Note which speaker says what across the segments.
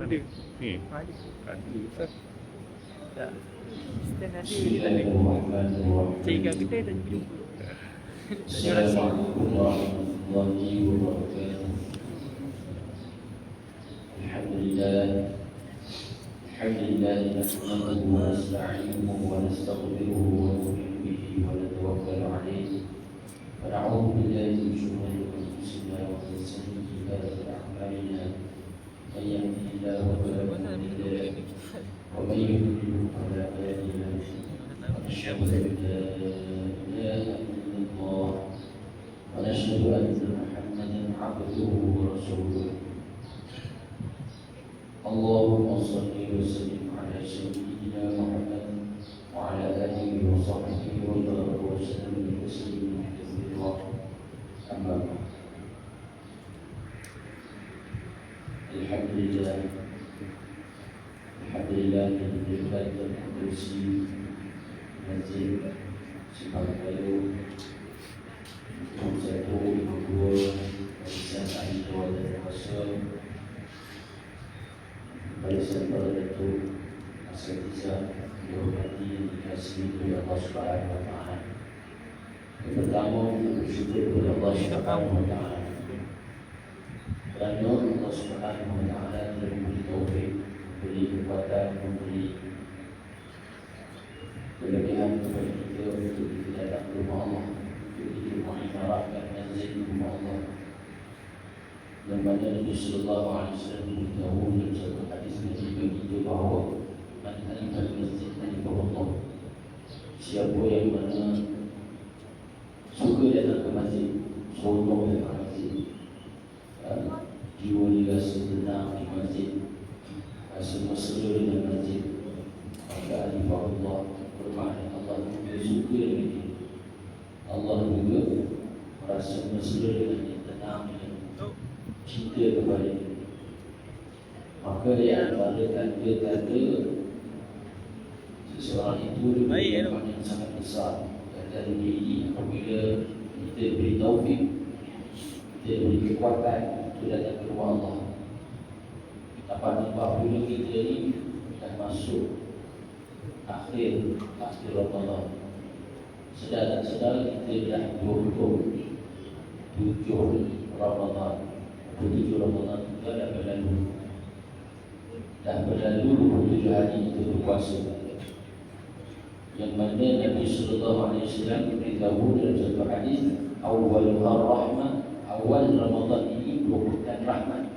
Speaker 1: ada. Ni.
Speaker 2: Ada.
Speaker 1: Ada.
Speaker 2: Tak. Stand ada dia tak ada. Cikgu kita tak jumpa. Dia rasa.
Speaker 3: Assalamualaikum warahmatullahi wabarakatuh. Alhamdulillah. Alhamdulillah nahmaduhu wa nasta'inuhu wa nastaghfiruhu wa nu'minu bihi wa natawakkalu 'alayhi. Wa na'udzu billahi min shururi anfusina wa min sayyi'ati a'malina. Man yahdihillahu fala mudilla lahu wa man yudlil fala hadiya lahu. Asyhadu an la ilaha illallah wa asyhadu anna Muhammadan 'abduhu wa rasuluh. Allahumma shalli wa sallim ala sayyidina Muhammad wa ala alihi wa sahbihi wa baraka wa sallam tasliman katsiran. Amma ba'd. Alhamdulillah. Alhamdulillah diberikan kursi masjid Simalbaru untuk satu dua barisan ahli dan rasul. Barisan para datuk asatidzah dihormati yang dikasihi oleh Allah Subhanahu wa taala. Yang pertama, bersyukur kepada Allah Subhanahu wa taala. Kerana Allah Subhanahu wa taala telah memberi taufik, memberi kekuatan, memberi kelebihan kepada kita untuk kita datang ke rumah Allah, untuk kita mengimarahkan manzil di rumah Allah. Dan mana Nabi sallallahu alaihi wasallam beritahu dalam satu hadis Nabi begitu bahawa man al masjid Allah, siapa yang mana suka datang ke masjid, seronok datang ke masjid, jiwa dia rasa tenang di masjid, rasa mesra dengan masjid, maka alifahullah, bermakna Allah juga suka dengan dia. Allah juga merasa mesra dengan dia, tenang dengan cinta kepada dia. Maka dia antara tanda-tanda seseorang itu dengan yang sangat besar. Dan diri apabila kita beri taufik, kita beri kekuatan untuk datang ke rumah Allah. Dapat nampak bila kita ni dah masuk akhir Ramadan. Sedar tak sedar kita dah 27 Ramadan. 27 Ramadan kita dah berlalu. Dah berlalu 27 hari kita berpuasa. Yang mana Nabi sallallahu alaihi wasallam beritahu dalam satu hadis, awal rahmah, awal Ramadan ini merupakan rahmat.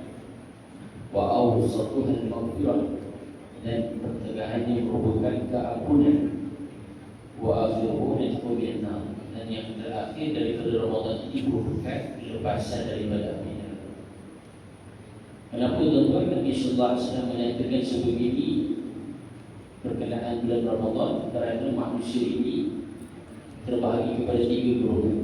Speaker 3: Wa awsatuhal maghfirah, dan pertengahannya merupakan keampunan. Wa akhiruhu najmu nar, dan yang terakhir daripada Ramadan ini merupakan lepasan daripada api. Kenapa tuan-tuan Nabi sallallahu alaihi wasallam menyatakan sebegini berkenaan bulan Ramadan? Kerana manusia ini terbahagi kepada 3 golongan.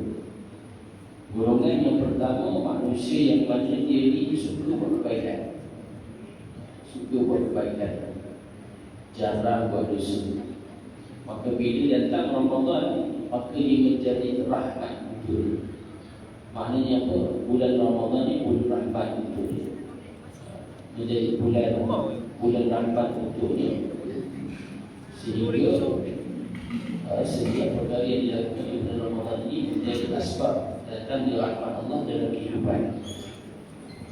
Speaker 3: Golongan yang pertama, manusia yang mana dia ini suka buat kebaikan, jarang buat dosa. Maka bila datang Ramadan, maka dia menjadi rahmat untuk dia. Maknanya apa? Bulan Ramadan ini bulan rahmat untuk dia, menjadi bulan rahmat untuk dia. Sehingga setiap perkara yang dilakukan di bulan Ramadan ini menjadi asbab datang di rahmat Allah dalam kehidupan.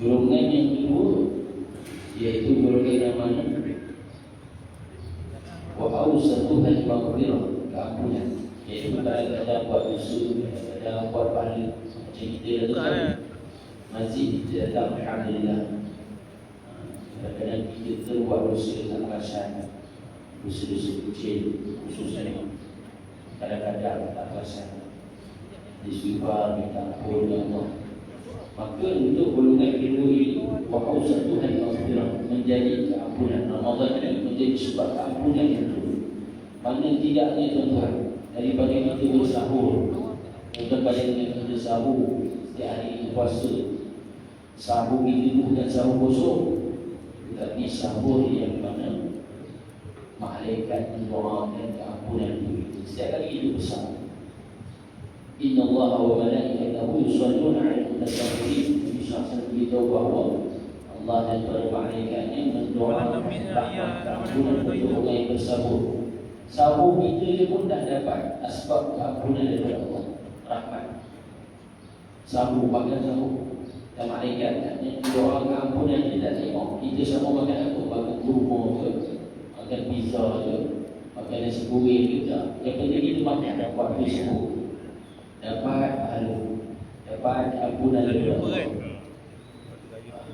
Speaker 3: Golongan yang kedua, iaitu golongan yang mana wa awsatuhal maghfirah, keampunan. Iaitu kadang-kadang buat dosa, kadang-kadang buat pahala. Macam kita datang masjid, kita datang alhamdulillah. Kadang-kadang kita buat dosa tak perasan, dosa-dosa kecil khususnya, kadang-kadang tak perasan, istighfar, minta ampun ya Allah. Maka untuk golongan kedua ini, wa awsatuhal maghfirah, menjadi keampunan. Ramadan ini menjadi sebab keampunan yang kedua. Mana tidaknya tuan-tuan, daripada kita bersahur, daripada kita bersahur setiap hari puasa, sahur itu bukan sahur kosong, tetapi sahur yang mana malaikat mendoakan keampunan itu setiap kali itu besar. Inna Allah wa malaikatahu yusalluna 'alan nabi. Nabi sallallahu beritahu bahawa Allah dan para malaikatnya mendoakan rahmat keampunan untuk orang yang bersabur. Sabur kita pun dah dapat asbab keampunan daripada Allah, rahmat. Sabur, makan sabur. Dan malaikat doa keampunan dia tak tengok kita sama makan apa, makan kurma ke, makan pizza ke, makan nasi goreng ke, tak. Yang penting kita makan dapat bersyukur, dapat pahala, dapat ampunan daripada Allah.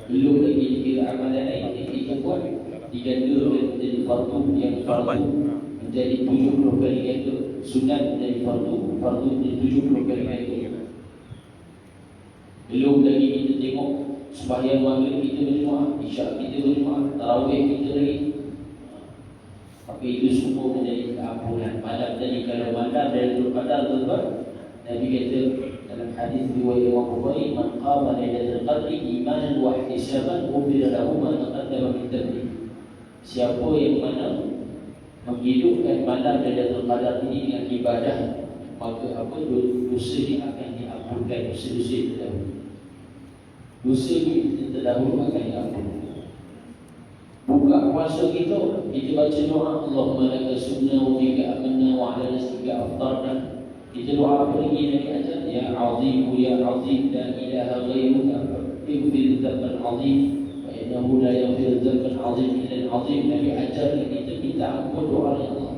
Speaker 3: Belum lagi dikira amalan lain yang kita buat diganda menjadi fardu, yang fardu menjadi 70 kali ganda, sunat menjadi fardu, fardu menjadi 70 kali ganda. Belum lagi kita tengok sembahyang maghrib kita berjemaah, isyak kita berjemaah, tarawih kita lagi. Maka itu semua menjadi keampunan. Malam tadi kalau malam Lailatul Qadar tuan, Nabi kata dalam hadis riwayat Imam Bukhari, "Man qama Lailatul Qadri imanan wa ihtisaban, ghufira lahu ma taqaddama min dhanbi." Siapa yang mana menghidupkan malam Lailatul Qadar ini dengan ibadah, maka apa dosa dia akan diampunkan, dosa-dosa terdahulu. Dosa kita terdahulu akan diampunkan. Buka puasa kita baca doa, Allahumma laka sumna wa bika amanna wa ala nasika aftarna. Kita doa apa lagi Nabi ajar? Ya Azim, Ya Azim, la ilaha ghairuka, ighfir dzamban azim, wa innahu la yaghfir dzamban azim illa al-azim. Nabi ajar kita minta ampun doa oleh Allah.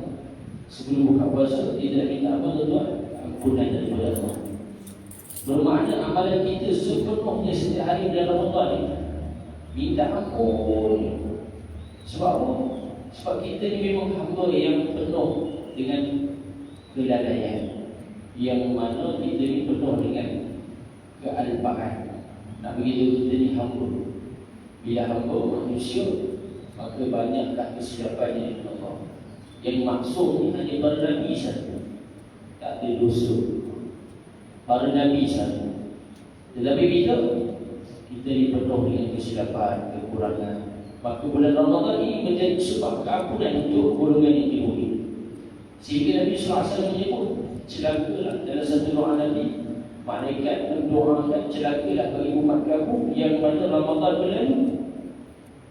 Speaker 3: Sebelum buka puasa kita minta apa doa? Ampunan daripada Allah. Bermakna amalan kita sepenuhnya setiap hari bulan Ramadan ni minta ampun. Sebab apa? Sebab kita ni memang hamba yang penuh dengan kelalaian, yang mana kita ni penuh dengan kealpaan. Nak begitu kita ni hamba. Bila hamba manusia, maka banyaklah kesilapannya dengan Allah. Yang maksud ni hanya para Nabi saja, tak ada dosa. Para Nabi saja. Tetapi kita ni penuh dengan kesilapan, kekurangan. Maka bulan Ramadan ini menjadi sebab keampunan untuk golongan yang dihuni. Sehingga Nabi SAW menyebut, celakalah dalam satu doa Nabi, malaikat mendoakan celakalah bagi umat kamu yang mana Ramadan berlalu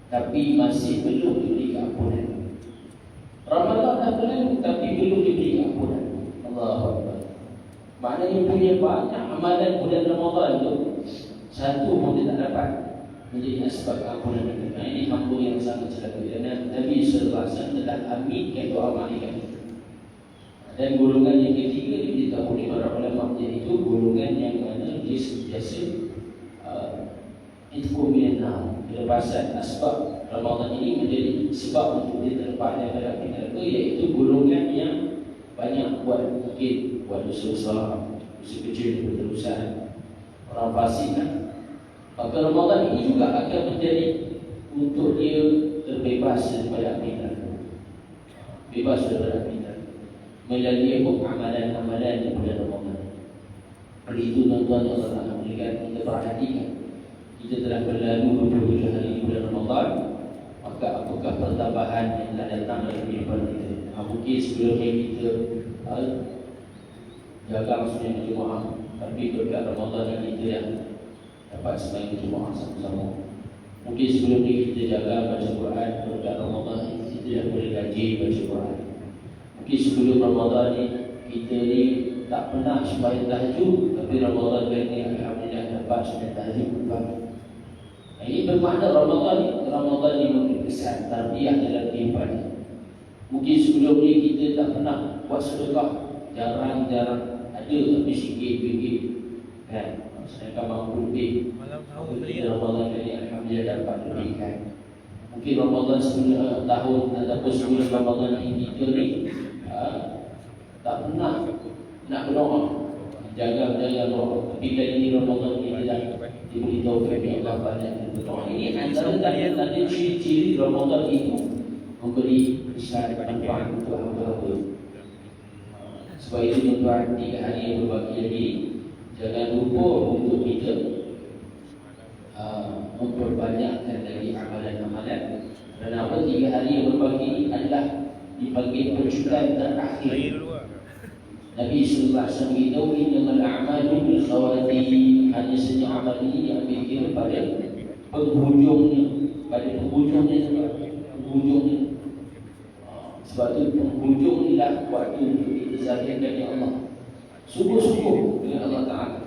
Speaker 3: tapi masih belum diberi keampunan. Ramadan dah berlalu tapi belum diberi keampunan. Allahu Akbar. Maknanya punya banyak amalan bulan Ramadan itu, satu pun dia tak dapat menjadi asbab keampunan kita. Ini hamba yang sangat celaka. Dan Nabi SAW telah aminkan doa malaikat itu. Dan golongan yang ketiga diberitahu oleh para ulama, iaitu golongan yang mana dia sentiasa itqumina, kelepasan asbab Ramadan ini menjadi sebab untuk dia terlepas daripada api neraka, iaitu golongan yang banyak buat, mungkin buat dosa besar, dosa kecil, berterusan, orang fasik kan. Maka Ramadan ini juga akan menjadi untuk dia terbebas daripada api neraka, bebas daripada api neraka melalui amalan-amalan di bulan Ramadan. Oleh itu tuan-tuan yang Allah berikan, kita perhatikan, kita telah berlalu 27 hari di bulan Ramadan, maka apakah pertambahan yang telah datang dalam kehidupan kita? Mungkin sebelumnya kita jaga sunat Jumaat, tapi berkat Ramadan ini kita yang dapat sembahyang Jumaat sama-sama. Mungkin sebelum ni kita jaga baca Quran, berkat Ramadan ini kita dah boleh gaji baca Quran. Mungkin sebelum Ramadan ni kita ni tak pernah sembahyang tahajud, tapi Ramadan ni alhamdulillah dapat sembahyang tahajud pagi. Ini bermakna Ramadan ni memberi kesan tarbiyah dalam kehidupan. Mungkin sebelum ni kita tak pernah buat sedekah, jarang-jarang ada, tapi sikit-sikit kan. Sedangkan mampu lebih. Ramadan ini alhamdulillah dapat lebihkan. Mungkin Ramadan sebelum tahun ataupun sebelum Ramadan ini kita ni tak pernah nak berdoa, jaga doa. Tapi kali ini Ramadan ini dah diberi taufik Allah banyak berdoa. Ini antara tanda ciri-ciri Ramadan itu memberi besar manfaat untuk hamba-hamba. Sebab itu tuan-tuan, 3 hari yang berbaki lagi, jangan lupa untuk kita memperbanyakkan lagi amalan-amalan. Kerana 3 hari yang berbagi ini adalah dipanggil percukan terakhir. Nabi SAW beritahu, innamal a'malu bil khawatim, hanya saja amal ini diambil kira pada penghujungnya. pada penghujungnya juga. Penghujungnya. Sebab itu penghujung inilah waktu untuk kita zahirkan ya Allah. Sungguh-sungguh dengan Allah Ta'ala.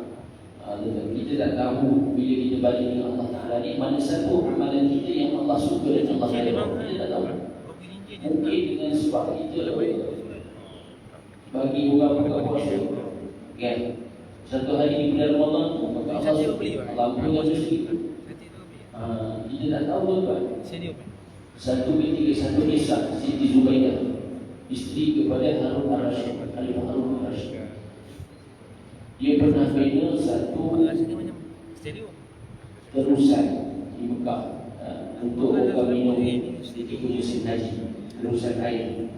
Speaker 3: Kita tak tahu bila kita balik dengan Allah Ta'ala ni mana satu amalan kita yang Allah suka dan Allah sayang. Kita tak tahu. Mungkin dengan sebab kita bagi orang buka puasa, kan? Satu hari di bulan Ramadan tu maka Allah ampunkan dosa kita. Kita tak tahu tuan. Satu ketika satu kisah Siti Zubaidah, isteri kepada Harun al-Rashid, Khalifah Harun al-Rashid. Dia pernah bina satu terusan di Mekah untuk orang minum ketika musim haji, terusan air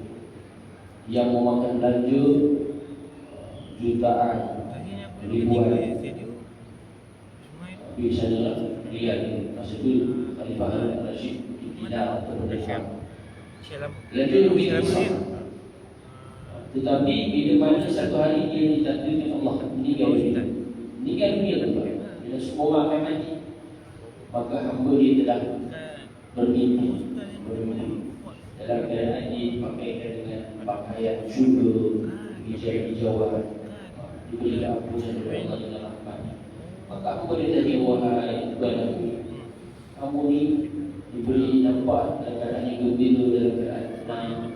Speaker 3: yang memakan belanja jutaan, ribuan di sana riyal. Masa itu Khalifah Harun al-Rashid tidak terdekat. Lalu lebih besar. Tetapi bila mana satu hari dia ditakdirkan Allah meninggal dunia tuan. Bila semua orang akan mati, maka hamba dia telah bermimpi dalam keadaan dia pakaikan dengan pakaian syurga, hijau-hijauan, diberi ampunan oleh Allah dengan rahmat. Maka hamba dia tanya, wahai Tuhan aku, kamu ni diberi nampak dalam keadaan yang gembira, dalam keadaan tenang.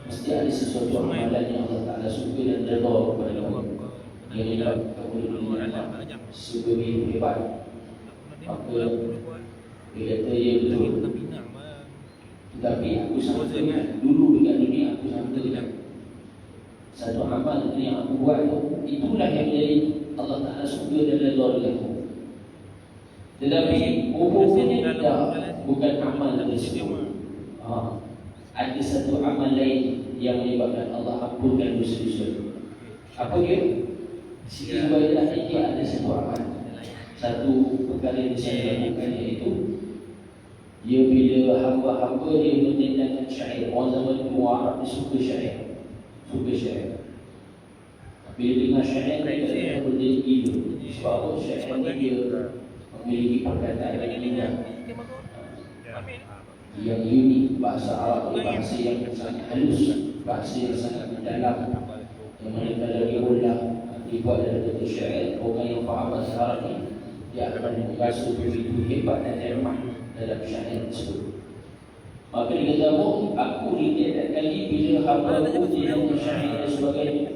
Speaker 3: Mesti ada sesuatu amalan yang Allah Ta'ala suka dan redha kepada kamu. Yang menyebab kamu diberi nampak suka hidup hebat. Maka dia kata, ya betul. Tetapi aku sangka dulu dekat dunia aku sangka satu amal yang aku buat itulah yang menjadi Allah Ta'ala suka dan redha dengan aku. Tetapi rupanya tidak, bukan amal tersebut. Ada satu amal lain yang menyebabkan Allah ampunkan dosa-dosa. Apa dia? Siti Zubaidah ini ada satu amal, satu perkara yang saya lakukan, iaitu dia bila hamba-hamba dia mendengarkan syair. Orang zaman dulu Arab dia suka syair, bila dengar syair dia berdiri gila. Sebab apa? Syair ni dia memiliki perkataan yang indah, yang unik. Bahasa Arab itu bahasa yang sangat halus, bahasa yang sangat mendalam, yang mana kalau dia ulang dibuat dalam bentuk syair, orang yang faham bahasa Arab ni dia akan merasa begitu hebat dan hemat dalam syair tersebut. Maka dia kata, aku tiap kali bila hamba aku dia syair dan sebagainya,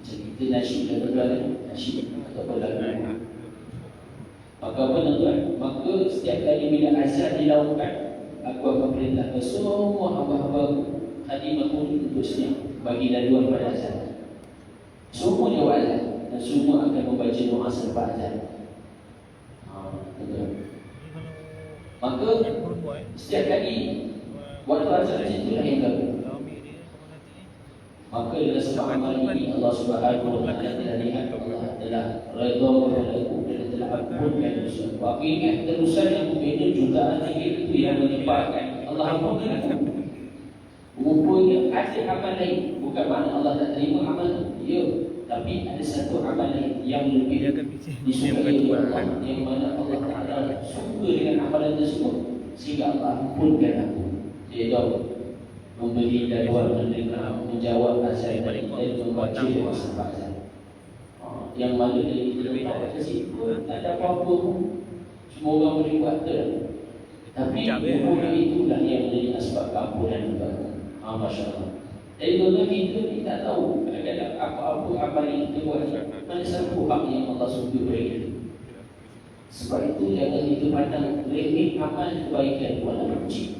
Speaker 3: macam kita nasyid dan berdoa, nasyid ataupun lagu. Maka apa tuan? Maka setiap kali bila azan dilakukan, aku akan perintahkan semua hamba-hamba aku, khadimah aku untuk senyap bagi laluan pada azan. Semua dia buat azan dan semua akan membaca doa selepas azan. Maka setiap kali waktu azan itulah yang kami. Maka dalam sebab amal ini Allah Subhanahu wa Ta'ala telah lihat, Allah telah redha kepada aku dan telah ampunkan dosa. Aku ingat terusan yang berbeza jutaan ringgit itu yang menyebabkan Allah ampunkan aku. Rupanya ada amal lain, bukan makna Allah tak terima amal itu. Ya, tapi ada satu amal lain yang lebih disukai oleh Allah, yang mana Allah Ta'ala suka dengan amalan tersebut sehingga Allah ampunkan aku. Dia tahu memberi laluan, menjawab azan dan membaca doa selepas azan. Yang mana dari kita letak kat situ tak ada apa-apa pun, semua orang boleh buat betul. Tapi hukum itulah yang menjadi asbab keampunan juga. Masya Allah. Jadi tuan-tuan, kita ni tak tahu kadang-kadang apa-apa amal yang kita buat, mana satu hak yang Allah suka beri kita. Sebab itu jangan kita pandang remeh amal kebaikan walaupun kecil.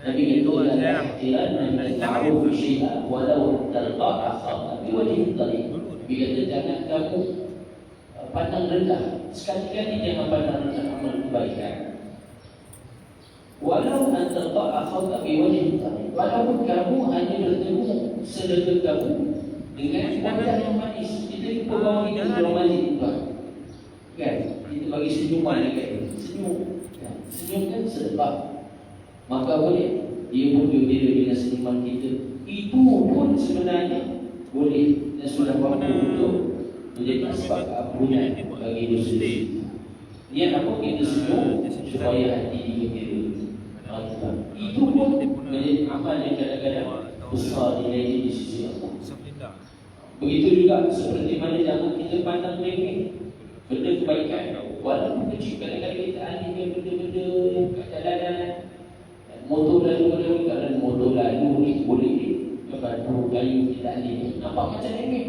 Speaker 3: Nabi kata dalam ihtiram dan ta'awuf syai'an walau talqa akhar bi wajhin talib. Nabi kata jangan kamu pandang rendah, sekali-kali jangan pandang rendah amal kebaikan. Walau talqa akhar bi wajhin talib. Walaupun kamu hanya bertemu saudara kamu dengan wajah yang manis, kita jumpa orang ini dalam masjid tuan. Kan? Kita bagi senyuman dekat dia. Senyum kan sedap. Maka boleh dia pun gembira dengan senyuman kita. Itu pun sebenarnya boleh dan sudah mampu untuk menjadi sebab keampunan bagi dosa-dosa. Niat apa? Kita senyum supaya hati digembira. Itu pun menjadi amal yang kadang-kadang besar nilainya di sisi Allah. Begitu juga seperti mana jangan kita pandang remeh benda kebaikan, walaupun kecil. Kadang-kadang kita alihkan benda-benda kat jalanan, motor lalu, kadang motor lalu ni boleh batu kayu kita alih, nampak macam remeh,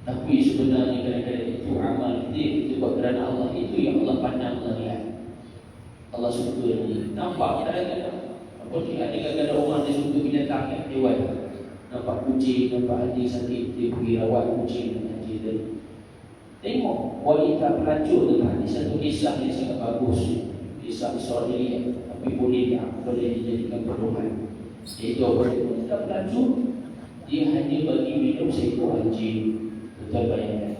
Speaker 3: tapi sebenarnya kadang-kadang itu amal kita buat kerana Allah. Itu yang Allah pandang, Allah lihat, Allah suka ni. Nampak kadang-kadang apa ni, ada kadang-kadang orang dia suka binatang yang hewan. Nampak kucing, nampak anjing sakit, dia pergi rawat kucing dan anjing dia. Tengok wanita pelacur tu tadi, satu kisah yang sangat bagus, kisah Israel, tapi boleh dijadikan pedoman. Iaitu wanita pelacur, dia hanya bagi minum seekor anjing. Betul bayangkan.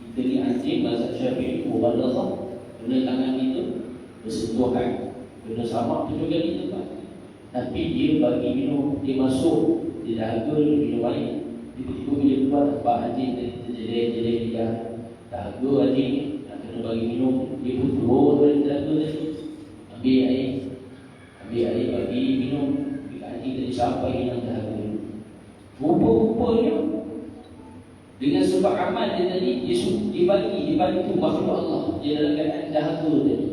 Speaker 3: Kita ni anjing, mazhab Syafi'i mubalaghah, guna tangan kita bersentuhan, guna samak tu juga kita kan. Tapi dia bagi minum, dia masuk, dia dahaga, dia minum air. Tiba-tiba bila keluar, nampak anjing terjerai-jerai dia. Dahaga anjing ni, nak kena bagi minum. Dia pun turun dari dahaga tadi, ambil air bagi minum. Bila anjing tadi sampai hilang dahaga. Rupa-rupanya dengan sebab amal dia tadi, dia bagi makhluk Allah. Dia dalam keadaan dahaga tadi,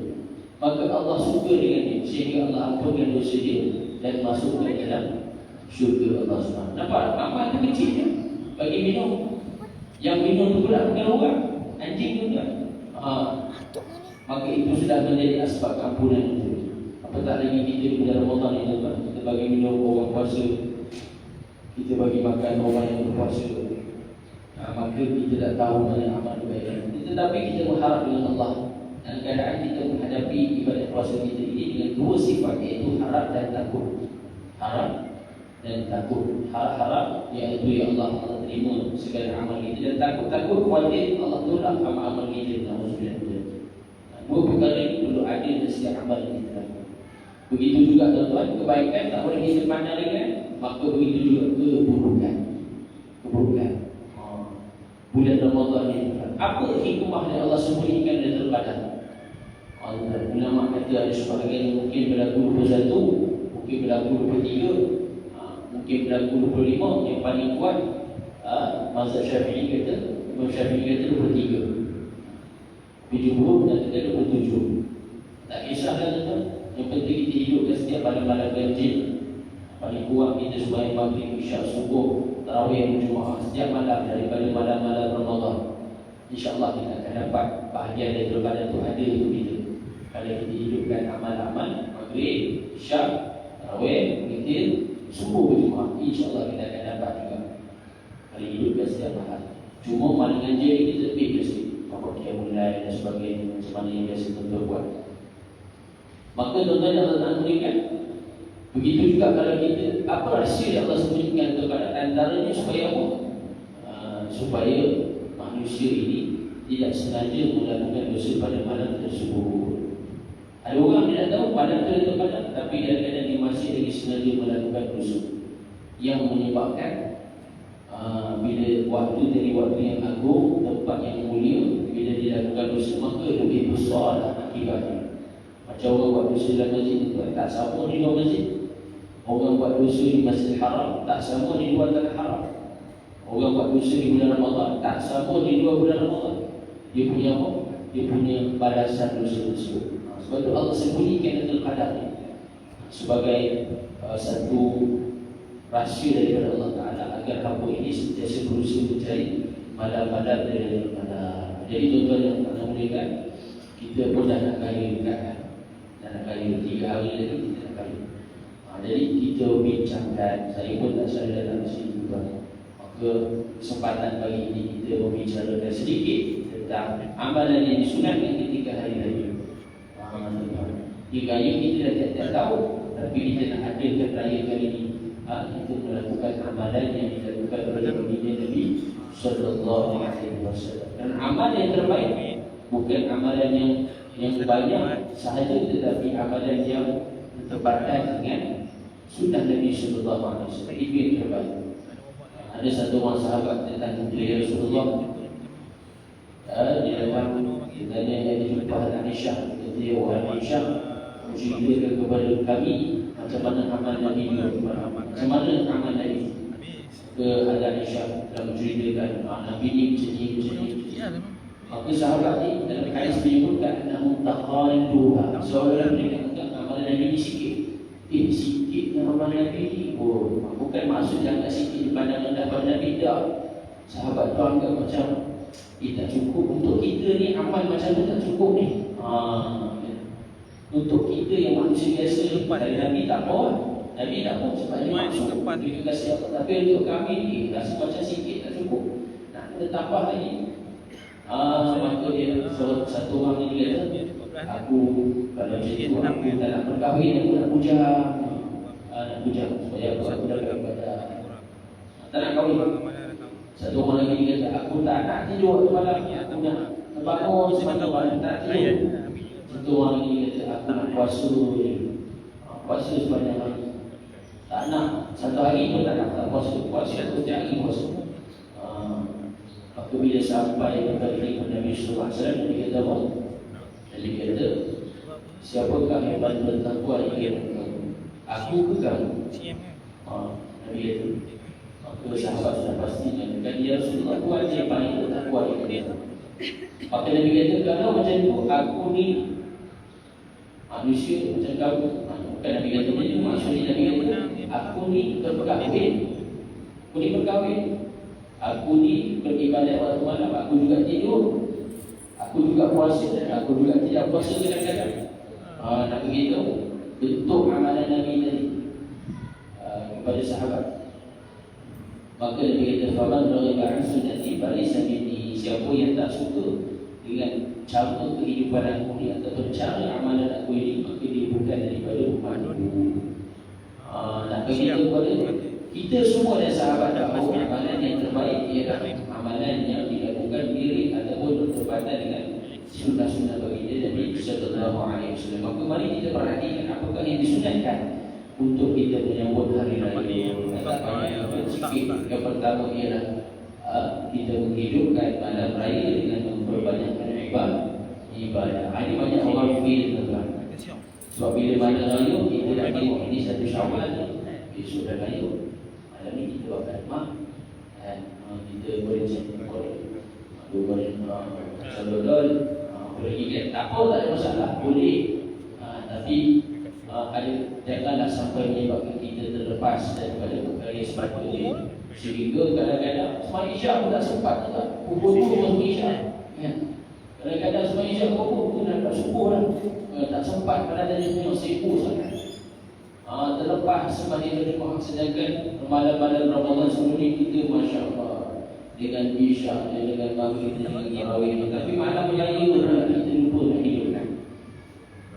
Speaker 3: maka Allah suka dengan dia, sehingga Allah ampunkan dosa dia dan masuk ke dalam syurga Allah SWT. Nampak? Amal tu kecil je, bagi minum. Yang minum tu pula bukan orang, anjing tu kan. Maka itu sudah menjadi asbab ampunan itu. Apatah lagi kita di bulan Ramadan ini, kita bagi minum orang puasa, kita bagi makan orang yang berpuasa. Maka kita tak tahu mana amal kebaikan. Tetapi kita berharap dengan Allah, dalam keadaan kita menghadapi ibadat puasa kita ini dengan dua sifat, iaitu harap dan takut. Harap dan takut. Harap iaitu ya Allah terima segala amal kita, dan takut khawatir Allah tolak amal kita. Dua perkara ini perlu ada dalam setiap amal kita. Begitu juga tuan-tuan, kebaikan tak boleh kita pandang ringan, maka begitu juga keburukan. Bulan Ramadan ini, apa hikmah yang Allah sembunyikan dalam Al-Qadar? Ulama kata ada sebahagian yang mungkin berlaku 21, mungkin berlaku 23, mungkin berlaku 25. Yang paling kuat mazhab Syafi'i kata, Imam Syafi'i kata 23. Jumhur dan kata 27. Tak kisahlah tuan, yang penting kita hidupkan setiap malam-malam ganjil. Paling kurang kita sembahyang maghrib, isyak, subuh, tarawih, Jumaat setiap malam daripada malam-malam Ramadan. InsyaAllah kita akan dapat bahagian dari Al-Qadar itu ada untuk kita. Kalau kita hidupkan amal-amal maghrib, isyak, tarawih, witir, subuh, Jumaat, InsyaAllah kita akan dapat juga. Kalau hidupkan setiap malam. Cuma malam ganjil ini lebih sikit, apa dia mulai dan sebagainya, macam mana yang biasa tuan-tuan buat. Maka tuan-tuan yang Allah berikan, begitu juga kalau kita, apa rahsia yang Allah sembunyikan kepada antaranya supaya apa? Supaya manusia ini tidak sengaja melakukan dosa pada malam tersebut. Ada orang tidak tahu malam itu pada, tapi kadang-kadang dia masih lagi sengaja melakukan dosa, yang menyebabkan bila waktu dari waktu yang agung, tempat yang mulia, bila dia lakukan dosa, maka lebih besar akibatnya. Macam orang buat dosa dalam masjid itu, tak sama di luar masjid. Orang buat dosa di Masjidil Haram tak sama di luar tanah haram. Orang buat dosa di bulan Ramadan tak sama di luar bulan Ramadan. Dia punya apa? Dia punya balasan dosa tersebut. Sebab itu Allah sembunyikan Al-Qadar ni sebagai satu rahsia daripada Allah Ta'ala, agar hamba ini sentiasa berusaha mencari malam-malam dari Ramadan. Jadi tuan-tuan yang tak muliakan, kita pun dah nak kaya dekat, dah nak kaya 3 hari lagi kita nak kaya. Jadi kita bincangkan, saya pun tak selalu datang ke sini tuan. Maka kesempatan pagi ini kita membicarakan sedikit tentang amalan yang disunatkan ketika hari raya. 3 hari kita dah tak tahu, tapi kita nak adakan raya kali ini. Kita melakukan amalan yang dilakukan oleh Nabi Sallallahu Alaihi Wasallam. Dan amalan yang terbaik bukan amalan yang banyak sahaja, tetapi amalan yang bertepatan dengan sunnah Nabi Sallallahu Alaihi Wasallam. Itu yang terbaik. Ada satu orang sahabat tentang beliau Rasulullah, dia datang Tanya yang dijumpa anak Aisyah, kata dia, wahai Aisyah, ceritakan kepada kami macam mana amal Nabi, macam mana amal Nabi. Ke anak Aisyah dalam menceritakan Nabi ni macam ni. Maka sahabat ni dalam hadis menyebutkan namun taqaluha, seorang mereka anggap amal Nabi ni sikit. Sikit amal Nabi ni, bukan maksud yang sikit di pandangan Nabi, tak. Sahabat tu anggap macam tak cukup untuk kita ni, amal macam tu tak cukup ni. Untuk kita yang manusia biasa ni, Nabi tak mau. Nabi tak mau sebab dia maksud dia kasih apa. Tapi untuk kami ni rasa macam sikit tak cukup, nak kita tambah lagi. Maka dia satu orang ni kata, aku kalau macam tu aku tak nak berkahwin, aku nak bujang. Nak bujang supaya aku dapat ibadah, tak nak kahwin. Satu orang lagi kata, aku tak nak tidur waktu malam, aku nak terbangun sepanjang malam, tak tidur. Satu orang lagi kata, aku nak puasa je, puasa sepanjang hari. Tak nak, satu hari pun tak nak, tak puasa setiap hari puasa. Maka bila sampai kepada Nabi SAW, dia kata apa? Dia kata, siapakah yang paling bertakwa yang aku ke kamu? Nabi kata, maka sahabat sudah pastikan, dan dia Rasulullah, aku aja yang paling bertakwa yang dia. Maka Nabi kata, kalau macam tu, aku ni manusia macam kamu. Bukan Nabi kata macam tu, maksudnya Nabi kata, aku ni berkahwin. Aku ni beribadat waktu malam, aku juga tidur, aku juga puasa, dan aku juga tidak puasa kadang-kadang. Nak begitu bentuk amalan Nabi tadi kepada sahabat. Maka Nabi kata, faman raghiba an sunnati falaysa minni. Siapa yang tak suka dengan cara kehidupan aku ni ataupun cara amalan aku ini, maka dia bukan daripada umatku. Nak begitu kepada kita semua dan sahabat tahu amalan yang terbaik ialah amalan yang dilakukan diri ataupun bertepatan dengan sunnah-sunnah baginda Nabi sallallahu alaihi wasallam. Maka mari kita perhatikan apakah yang disunatkan untuk kita menyambut hari raya. Yang pertama ialah kita menghidupkan malam raya dengan memperbanyakkan ibadah. Ini banyak orang feel tuan. Sebab bila malam raya kita dah tengok ini satu Syawal, besok dah raya. Malam ni kita akan dan kita boleh Saludol boleh ingat, tak apa, tak ada masalah, boleh. Tapi janganlah sampai menyebabkan kita terlepas daripada perkara yang sepatutnya. Sehingga kadang-kadang semalam Isyak pun tak sempat, tak? Pukul 2 baru Isyak. Kadang-kadang semalam Isyak pukul nak subuh lah, tak sempat kerana dia punya sibuk sangat. Terlepas sebagai berjemaah, sedangkan malam-malam Ramadan sebelum ni kita Masya Allah dengan Isyak, dengan Maghrib, dengan Tarawih. Tapi malam raya kita lupa nak hidupkan.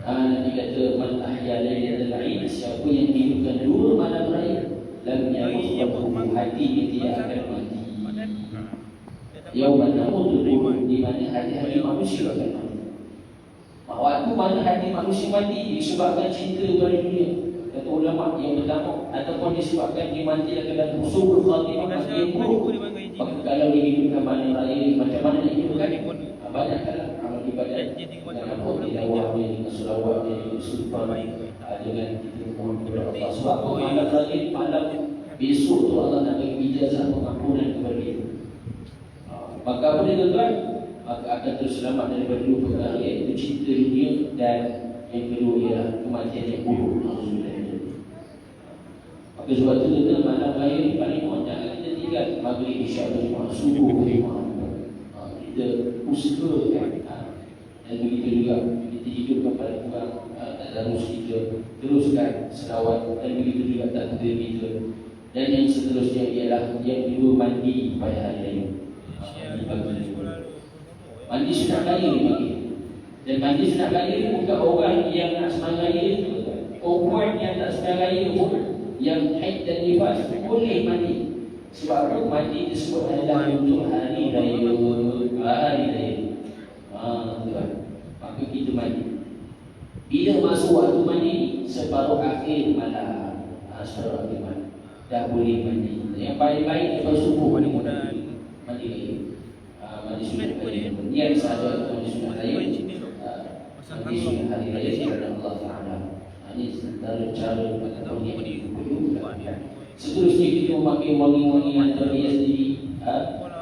Speaker 3: Nabi kata, man ahya lailatal Aid, siapa yang hidupkan dua malam raya, lam yamut, hatinya tidak akan mati. Yauman namutu, di mana hati-hati manusia akan mati. Waktu mana hati manusia mati disebabkan cinta kepada dunia, kata ulama yang pertama, ataupun disebabkan dia mati dalam usul khatimah, mati yang buruk. Maka kalau dihidupkan malam raya, macam mana nak hidupkan? Banyaklah amal ibadat dengan tilawah, dengan selawat, dengan istighfar, dengan kita mohon kepada Allah. Sebab malam raya, malam besok tu Allah nak bagi ijazah pengampunan kepada kita. Maka apa dia tuan? Maka akan terselamat daripada dua perkara, iaitu cinta dunia dan yang kedua ialah kematian yang buruk. Maka sebab itu kita malam raya ni paling mohon jangan kita tinggal Maghrib, Isyak, berjemaah, subuh berjemaah. Kita usahakan, dan begitu juga kita hidupkan pada kurang tadarus kita, teruskan selawat, dan begitu juga takbir kita. Dan yang seterusnya ialah yang kedua, mandi pada hari raya. Mandi sunat raya ni bagi. Dan mandi sunat raya ni bukan orang yang nak sembahyang raya, orang yang tak sembahyang raya pun, yang haid dan nifas boleh mandi. Sebab apa? Mandi disebut adalah untuk hari raya. Hari raya. Tuan. Maka kita mandi. Bila masuk waktu mandi, separuh akhir malam. Separuh akhir malam dah boleh mandi. Yang paling baik lepas subuh mandi raya. mandi sunat hari raya. Niat sahaja mandi sunat raya, mandi sunat hari raya kepada Allah Taala. Ini antara cara perniagaan itu. Seterusnya kita memakai wangi-wangi yang terhias diri,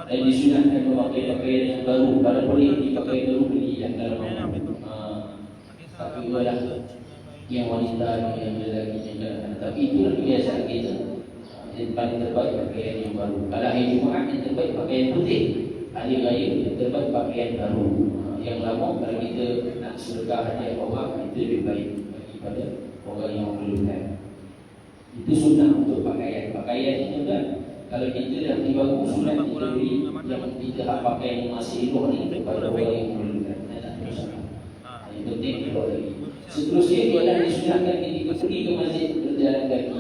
Speaker 3: dan disunatkan memakai pakaian yang baru. Kalau boleh dipakai baru beli yang dalam tapi ialah yang wanita yang lelaki juga. Tapi itulah kebiasaan kita. Yang paling terbaik pakaian yang baru. Kalau hari Jumaat yang terbaik pakaian putih. Hari Raya yang terbaik pakaian baru. Yang lama kalau kita nak sedekah hadiah orang, itu lebih baik daripada orang yang memerlukan. Itu sunnah untuk pakaian. Pakaian itu kan kalau kita dah tiba sunat kita beri yang kita nak pakaian yang masih elok ni kepada orang yang memerlukan. Yang penting elok lagi. Seterusnya itu adalah disunatkan kita pergi ke masjid berjalan kaki.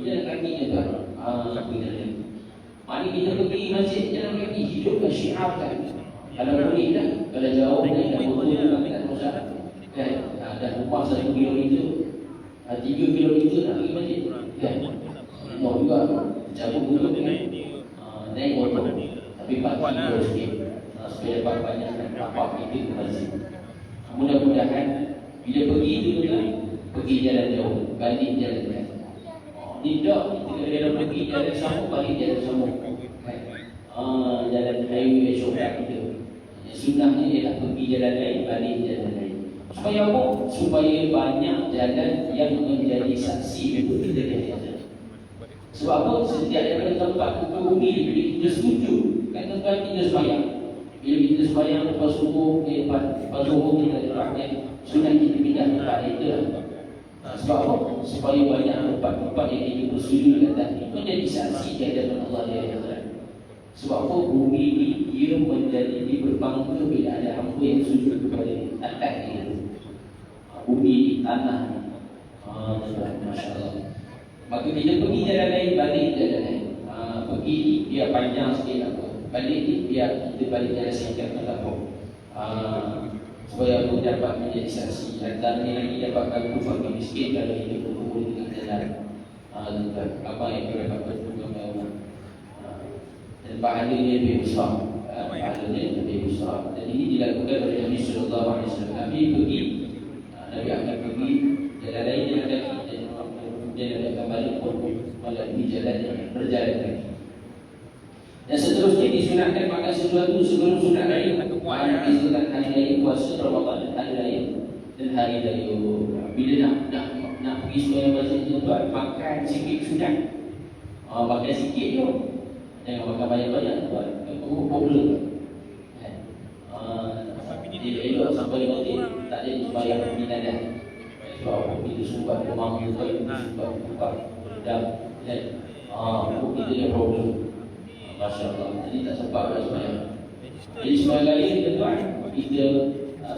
Speaker 3: Jalan kaki juga. Mari kita pergi masjid jalan kaki, hidupkan syiarkan. Kalau boleh dah, kalau jauh dah betul tak masalah. Kan? Dah rumah 1 kilometer, 3 kilometer nak pergi masjid. Kan? Mau juga cabut dulu kan. Naik motor. Tapi pagi dulu sikit. Supaya dapat banyak nampak kita ke masjid. Mudah-mudahan bila pergi itu kan, pergi jalan jauh, balik jalan jauh. Tidak, kita kalau pergi jalan sambung, balik jalan sambung. Jalan highway shortcut kita. Sunnahnya ialah pergi jalan lain, balik jalan lain. Supaya apa? Supaya banyak jalan yang menjadi saksi untuk kita jalan. Sebab apa? Setiap daripada tempat itu bumi, bila kita setuju, kan tempat kita sembahyang. Bila kita sembahyang lepas subuh, lepas subuh kita terangkan, sunat kita pindah tempat itu lah. Sebab apa? Supaya banyak tempat-tempat yang kita bersujud di atas itu menjadi saksi di hadapan Allah di akhirat. Sebab apa? Bumi ini ia menjadi berbangga bila ada hamba yang sujud kepada atas dia. Bumi ini tanah. Masya Allah. Maka bila pergi jalan lain, balik jalan lain. Pergi biar panjang sikit apa. Balik ni biar kita balik jalan singkat apa. Supaya aku dapat menjadi saksi. Dan ni lagi dapatkan fakir miskin kalau hidup berkumpul dengan jalan. Apa yang kita dapat berkumpul dengan Allah. Dan pahala dia lebih besar. Pahala dia lebih besar. Dan ini dilakukan oleh Nabi SAW. Nabi pergi, Nabi akan pergi jalan lain, jalan kaki. Dan dia akan balik pun melalui jalan yang berjalan kaki. Dan seterusnya disunatkan makan sesuatu sebelum sunat raya. Disebutkan hari raya puasa Ramadan, hari raya dan hari raya. Bila nak pergi sembahyang masjid tuan, makan sikit sunat. Makan sikit je. Jangan makan banyak-banyak tuan. Problem. Dia elok sampai nanti tak ada sembahyang minadah. Sebab kita sumbat demam kita, sumbat buka redam. Kita ada problem. Masya Allah. Jadi tak sempat dah sembahyang. Jadi sembahyang raya kita tuan, kita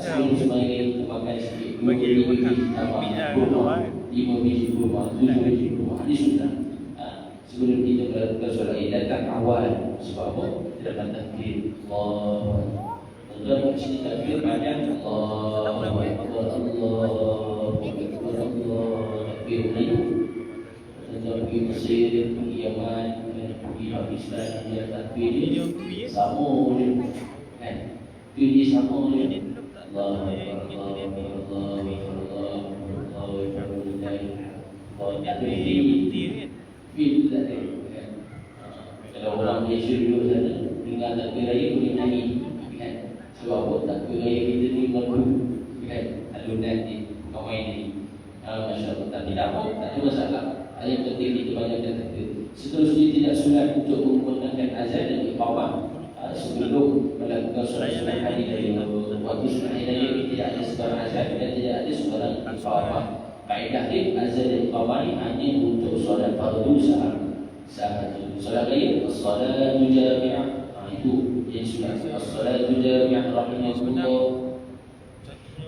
Speaker 3: sebelum sembahyang raya kita makan sikit. 5 biji kurma, 7 biji kurma. Ini sunnah. Sebelum kita melakukan solat raya, datang awal. Sebab apa? Kita dapat takbir. Allah. Tuan kat sini takbir banyak. Allah. Takbir Melayu. Tuan pergi Mesir, pergi Yaman, pergi Pakistan, dia takbir dia sama dia. Kan? Dia sama dia. Allah. Kalau orang Malaysia dulu sana dengar takbir raya boleh nyanyi. Kan? Sebab apa? Takbir raya kita ni lagu. Kan? Alunan ni, kawan ni. Masya Allah. Tapi tak apa, tak ada masalah. Yang penting kita banyakkan takbir. Seterusnya tidak sunat untuk menggunakan azan dan iqamah sebelum melakukan solat hari raya. Waktu solat hari raya ini tidak ada sebarang azan dan tidak ada sebarang iqamah. Kaedah dia azan dan iqamah ini hanya untuk solat fardu sahaja. Solat raya, as-salatu jami'ah. Itu yang sunat. As-salatu jami'ah rahimahullah.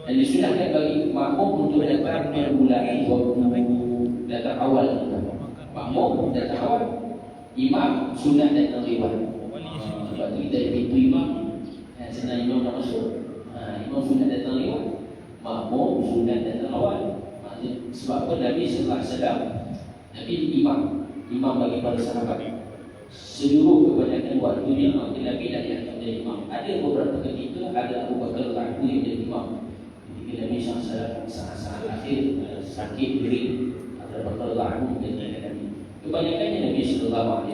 Speaker 3: Dan disunatkan bagi makmum untuk datang permulaan waktu datang awal. Makmum datang awal, imam sunat datang lewat. Sebab tu kita ada pintu imam. Senang imam nak masuk. Imam sunat datang lewat, makmum sunat datang awal. Sebab apa Nabi SAW, Nabi imam bagi para sahabat. seluruh kebanyakan waktu dia Nabi dah diangkat jadi imam. Ada beberapa ketika ada Abu Bakar Al-Baghdadi yang jadi imam. Ketika Nabi SAW saat-saat akhir sakit kering, ada Abu Bakar Al-Baghdadi yang jadi Nabi. Kebanyakannya Nabi SAW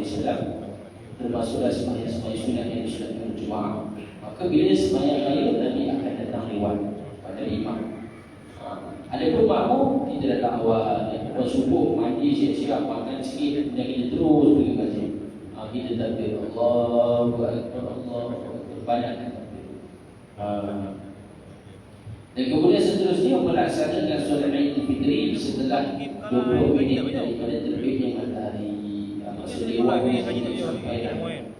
Speaker 3: termasuklah sembahyang sunat yang disunatkan Jumaat. Maka bila sembahyang raya Nabi akan datang lewat pada imam. Ada pun makmum kita datang awal, lepas subuh mandi siap-siap makan sikit, kemudian kita terus pergi masjid. Kita takbir Allahu Akbar, Allahu Akbar, banyak takbir. Dan kemudian seterusnya melaksanakan solat Aidilfitri setelah 20 minit daripada terbitnya matahari. Maksudnya waktu sampai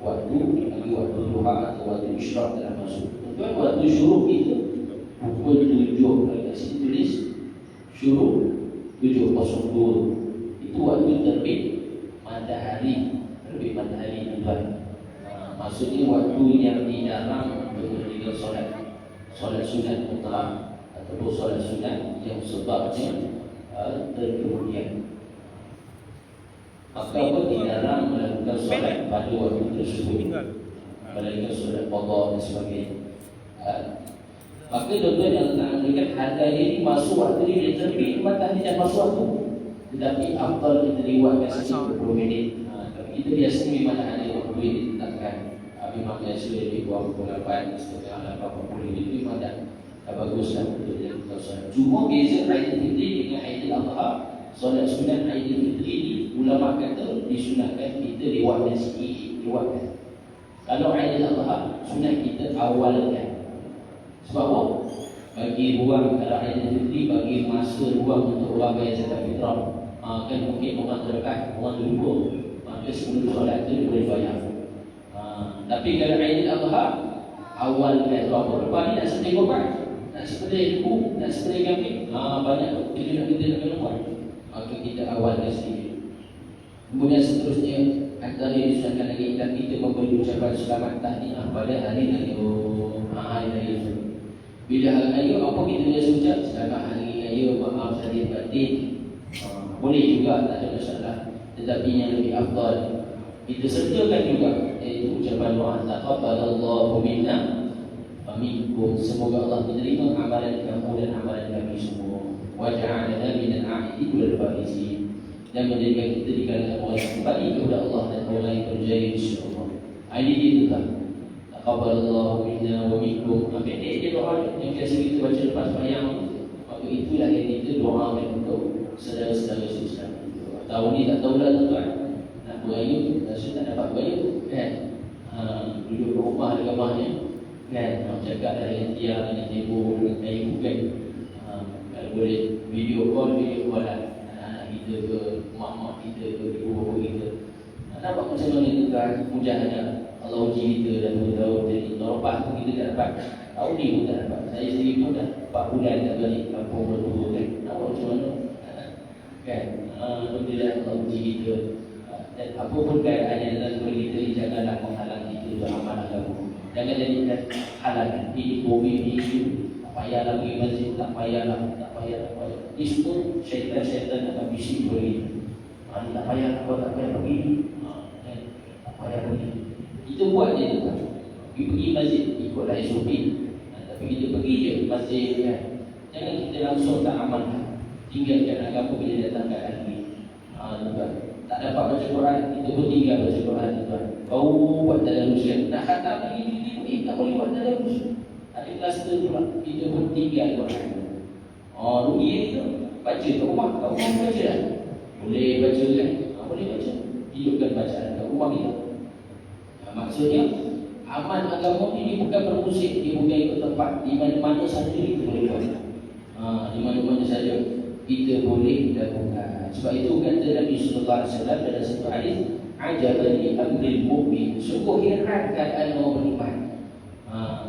Speaker 3: waktu duha atau waktu isyraq telah masuk. Tuan, waktu syuruk itu pukul 7. Kalau sini tulis syuruk 7:02. Itu waktu terbit matahari. Terbit matahari tuan. Maksudnya waktu yang dilarang untuk mendirikan solat sunat mutlak ataupun solat sunat yang sebabnya terkemudian. Maka pun dilarang melakukan solat pada waktu tersebut, melakukan solat qada dan sebagainya. Maka tuan-tuan yang mengambilkan harga ini masuk waktu ini terbit matahari dan masuk waktu. Tetapi afdal kita lewatkan 10 minit. Kita biasanya memang ada waktu yang ditetapkan. Memang biasa lebih 28 setengah 80 itu memang dah baguslah untuk dilakukan solat. Cuma beza Aidilfitri dengan Aidiladha. Solat sunat Aidilfitri ni ulama kata disunatkan kita lewatkan sikit, lewatkan. Kalau Aidiladha sunat kita awalkan. Sebab apa? Bagi ruang, kalau Aidilfitri bagi masa ruang untuk orang bayar zakat fitrah. Kan mungkin orang terdekat, orang duduk, maka sebelum solat itu boleh bayar. Tapi kalau Aidiladha awal kan lepas ni nak sembelih korban, nak sembelih lembu, nak sembelih kambing, banyak kita nak kena buat. Maka kita awalkan sedikit. Kemudian seterusnya antara yang disunatkan lagi dan kita memberi ucapan selamat tahniah pada hari raya. Hari raya itu. Bila hari raya apa kita biasa ucap? Selamat hari raya, maaf lahir batin. Boleh juga, tak ada masalah. Tetapi yang lebih afdal kita sertakan juga iaitu ucapan doa taqabbalallahu minna wa minkum. Semoga Allah menerima amalan kamu dan amalan kami semua. Wa ja'alana minal a'idin wal faizin. Dan menjadikan kita di kalangan orang yang kembali kepada Allah dan orang yang berjaya insya-Allah. Ini dia tuan. Taqabbalallahu minna wa minkum. Pendek dia doa yang biasa kita baca lepas sembahyang. Maka itulah yang kita doakan untuk saudara-saudara Islam. Tahun ni tak tahulah tuan. Beraya, rasa tak dapat beraya kan? Duduk di rumah dengan mahnya kan? Cakap dengan dia, dengan ibu, dengan ibu kan? Kalau boleh video call lah anak kita ke, mak-mak kita ke, ibu-bapa kita. Nampak macam mana tu kan? Mujahadah Allah uji kita dan tahu jadi norpah pun kita tak dapat. Tahun ni pun tak dapat. Saya sendiri pun dah 4 bulan tak balik kampung berdua kan? Nampak macam mana? Kan? Alhamdulillah Allah uji kita. Dan apapun keadaannya dalam negeri kita, janganlah menghalang kita beramal agama. Jangan jadikan halangan. Ini bumi ini, tak payahlah pergi masjid, tak payahlah. Ini semua syaitan akan bisik beri. Tak payah pergi. Tak payah pergi. Kita buat je tu. Pergi masjid, ikutlah SOP. Tapi kita pergi je masjid kan. Jangan kita langsung tak amalkan. Tinggalkan agama bila datang kat hati. Tak dapat baca Quran, kita pun tinggal baca Quran tuan. Kau buat tadarus kan? Nak khatam lagi, tak boleh buat tadarus. Ada kluster pula, kita pun tinggal Quran. Rugi itu baca kat rumah, kat rumah baca dah. Boleh baca kan? Boleh baca. Hidupkan bacaan kat rumah kita. Maksudnya amal agama ini bukan bermusik, dia bukan ikut tempat. Di mana-mana saja kita boleh buat. Di mana-mana saja kita boleh lakukan. Sebab itu kata Nabi sallallahu alaihi wasallam dalam satu hadis, ajaban li amril mu'min. Sungguh heran keadaan orang beriman.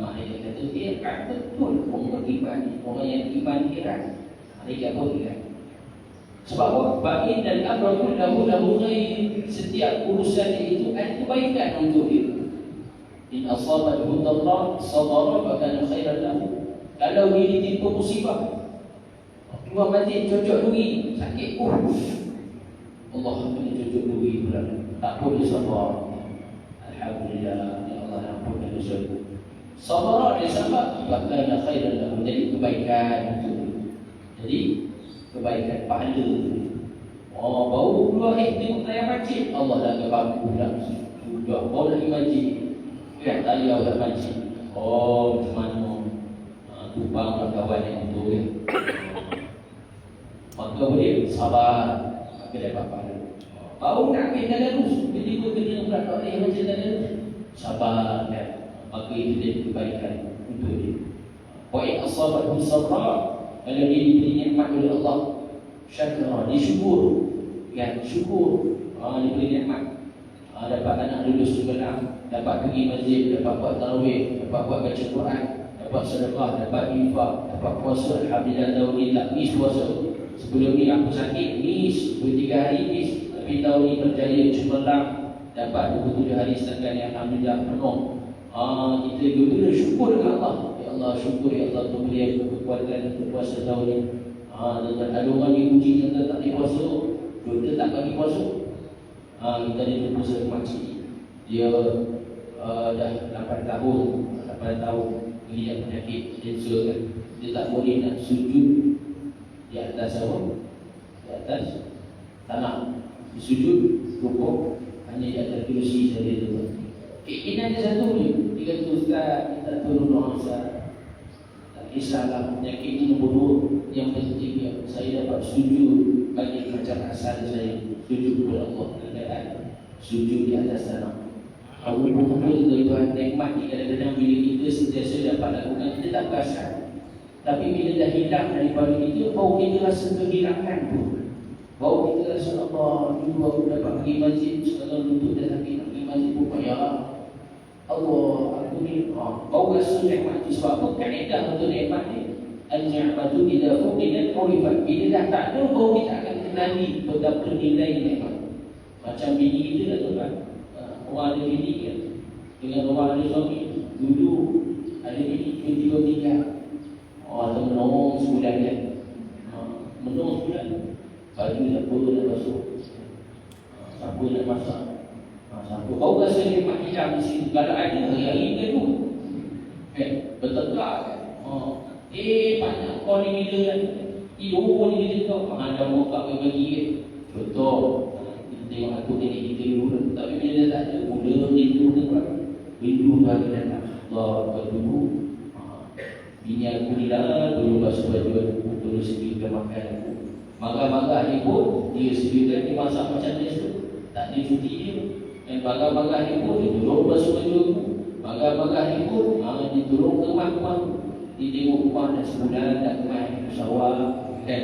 Speaker 3: Maknanya kata heran betul orang beriman. Orang yang beriman heran. Mereka pun heran. Sebab apa? Ba'in dan amrul lahu ghair. Setiap urusan itu ada kebaikan untuk dia. In asabahu darra sabara fa kana khairan lahu. Kalau dia ditimpa musibah, keluar masjid cocok duri, sakit Allah punya cocok duri pula. Tak boleh sabar. Alhamdulillah, ya Allah ampunkan dosaku. Sabar dan sabar bahkan khairan lahu, jadi kebaikan itu. Jadi kebaikan pahala. Oh, baru keluar tengok tayar masjid, Allah dah kebaku dah. Sudah baru lagi masjid. Kan tayar dah masjid. Oh, macam mana? Tumpang kawan yang betul ya. Maka boleh sabar, maka dapat pahala. Baru nak kena terus, jadi kena pula tak boleh macam tadi. Sabar kan. Maka itu jadi kebaikan untuk dia. Wa in asabahu sabra, kalau dia diberi nikmat oleh Allah, syakra, dia syukur. Kan, syukur. Diberi nikmat. Dapat anak lulus sekolah, dapat pergi masjid, dapat buat tarawih, dapat buat baca Quran, dapat sedekah, dapat infak, dapat puasa. Alhamdulillah tahun ni tak miss puasa. Sebelum ni aku sakit, miss 2-3 hari miss. Tapi tahun ni berjaya cemerlang, dapat 27 hari setengah ni alhamdulillah penuh. Kita betul syukur dengan Allah. Ya Allah, syukur ya Allah tu beri aku kekuatan untuk puasa tahun ni. Dan ada orang yang uji yang tak boleh puasa, doktor tak bagi puasa. Kita ada puasa makcik. Dia dah 8 tahun melihat penyakit kanser kan. Dia tak boleh nak sujud di atas apa? Di atas tanah. Sujud rukuk hanya di atas kerusi saja tu. Keinginan dia satu ni. Dia kata Ustaz, kita tolong doa Ustaz. Tak kisahlah penyakit ini nombor 2. Yang penting ya, saya dapat sujud bagi macam asal saya. Sujud kepada Allah. Sujud di atas tanah. Aku berkumpul tuan-tuan nikmat ni kadang-kadang bila kita sentiasa dapat lakukan, kita tak perasan. Tapi bila dah hilang daripada kita, baru kita rasa kehilangan tu. Baru kita rasa Allah, dulu aku dapat pergi masjid, sekarang lutut dah sakit nak pergi masjid pun payah. Allah, aku ni baru rasa nikmat tu. Sebab apa? Kaedah untuk nikmat ni, al-ni'matu idza fuqidat urifat. Bila dah tak ada, baru kita akan kenali betapa nilai nikmat. Macam bini kita tak tahu kan? Orang ada bini kan? Dengan orang ada suami. Dulu ada bini tiba-tiba tinggal. Atau menolong sebulan kan? Menolong sebulan. Baju siapa nak basuh? Siapa nak masak? Siapa? Kau rasa nikmat hilang di sini. Kalau ada hari-hari ke tu? Bertegak kan? Banyak kau ni bila kan? Tidur ni kita kau. Ada muka bagi kan? Betul. Tengok aku nenek kita dulu. Tapi bila dah tak ada, mula rindu tempat. Rindu bagi datang. Allah berdulu. Bini aku ni lah, dulu basuh baju aku, dulu sediakan makan aku. Makan-makan ni pun, dia sediakan, dia masak macam dia tu. Tak ada cuti dia. Dan makan-makan ni pun, dia tolong basuh baju aku. Makan-makan ni pun, dia tolong ke rumah-rumah. Dia tengok rumah dah sebulan, dah kemai, sawah, kan.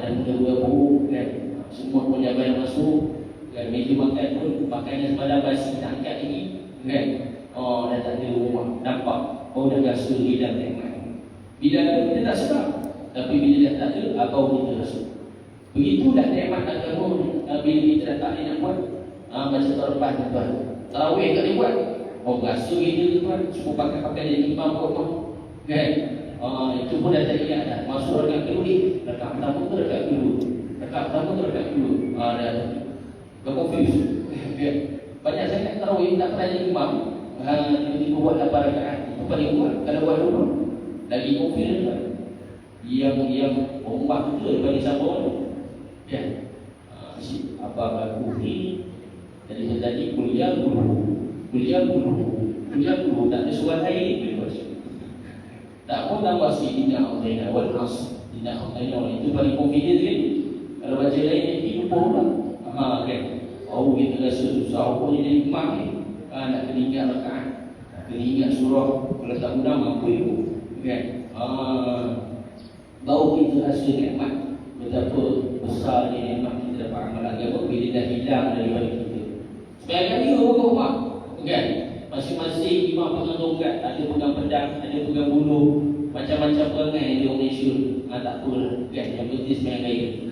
Speaker 3: Dan muda-muda buruk, kan. Semua pun jabat yang masuk. Kan, meja makan pun, makannya semalam basi, tak angkat lagi. Kan. Dah tak ada rumah. Nampak. Dah rasa hilang nikmat. Bila ada, kita tak sedar. Tapi bila dah tak ada, abang kita rasa. Begitulah nikmat agama ni. Bila kita dah tak boleh nak buat, macam tahun lepas tuan. Tarawih tak boleh buat. Rasa kita tuan, semua pakai jadi imam kau. Kan. Itu pun dah tak ingat dah. Masuk rekat kedua ni, rekat pertama tu rekat kedua. Rekat pertama tu rekat kedua. Dah confuse. Banyak sangat tarawih tak pernah jadi imam. Tiba-tiba buat 8 rakaat. Itu paling kuat. Kalau buat 2 lagi confident lah. Yang ombak tu daripada Sabah tu. Kan? Si abang aku ni tadi kuliah guru tak ada suara air ni. Tak pun tambah si tidak online awal khas. Tidak online itu paling confident kan. Kalau baca lain ni lupa pula. Kan? Kita rasa susah pun jadi imam ni. Nak kena ingat rakaat, kena ingat surah. Kalau tak guna mampu ibu. Kan? Baru kita rasa nikmat. Betapa besar ni nikmat kita dapat amal agama bila dah hilang daripada kita. Sebagai kali orang rumah, kan? Masing-masing imam pegang tongkat, ada pegang pedang, ada pegang buluh, macam-macam perangai di Malaysia. Tak apalah, kan? Yang penting sebagai kali.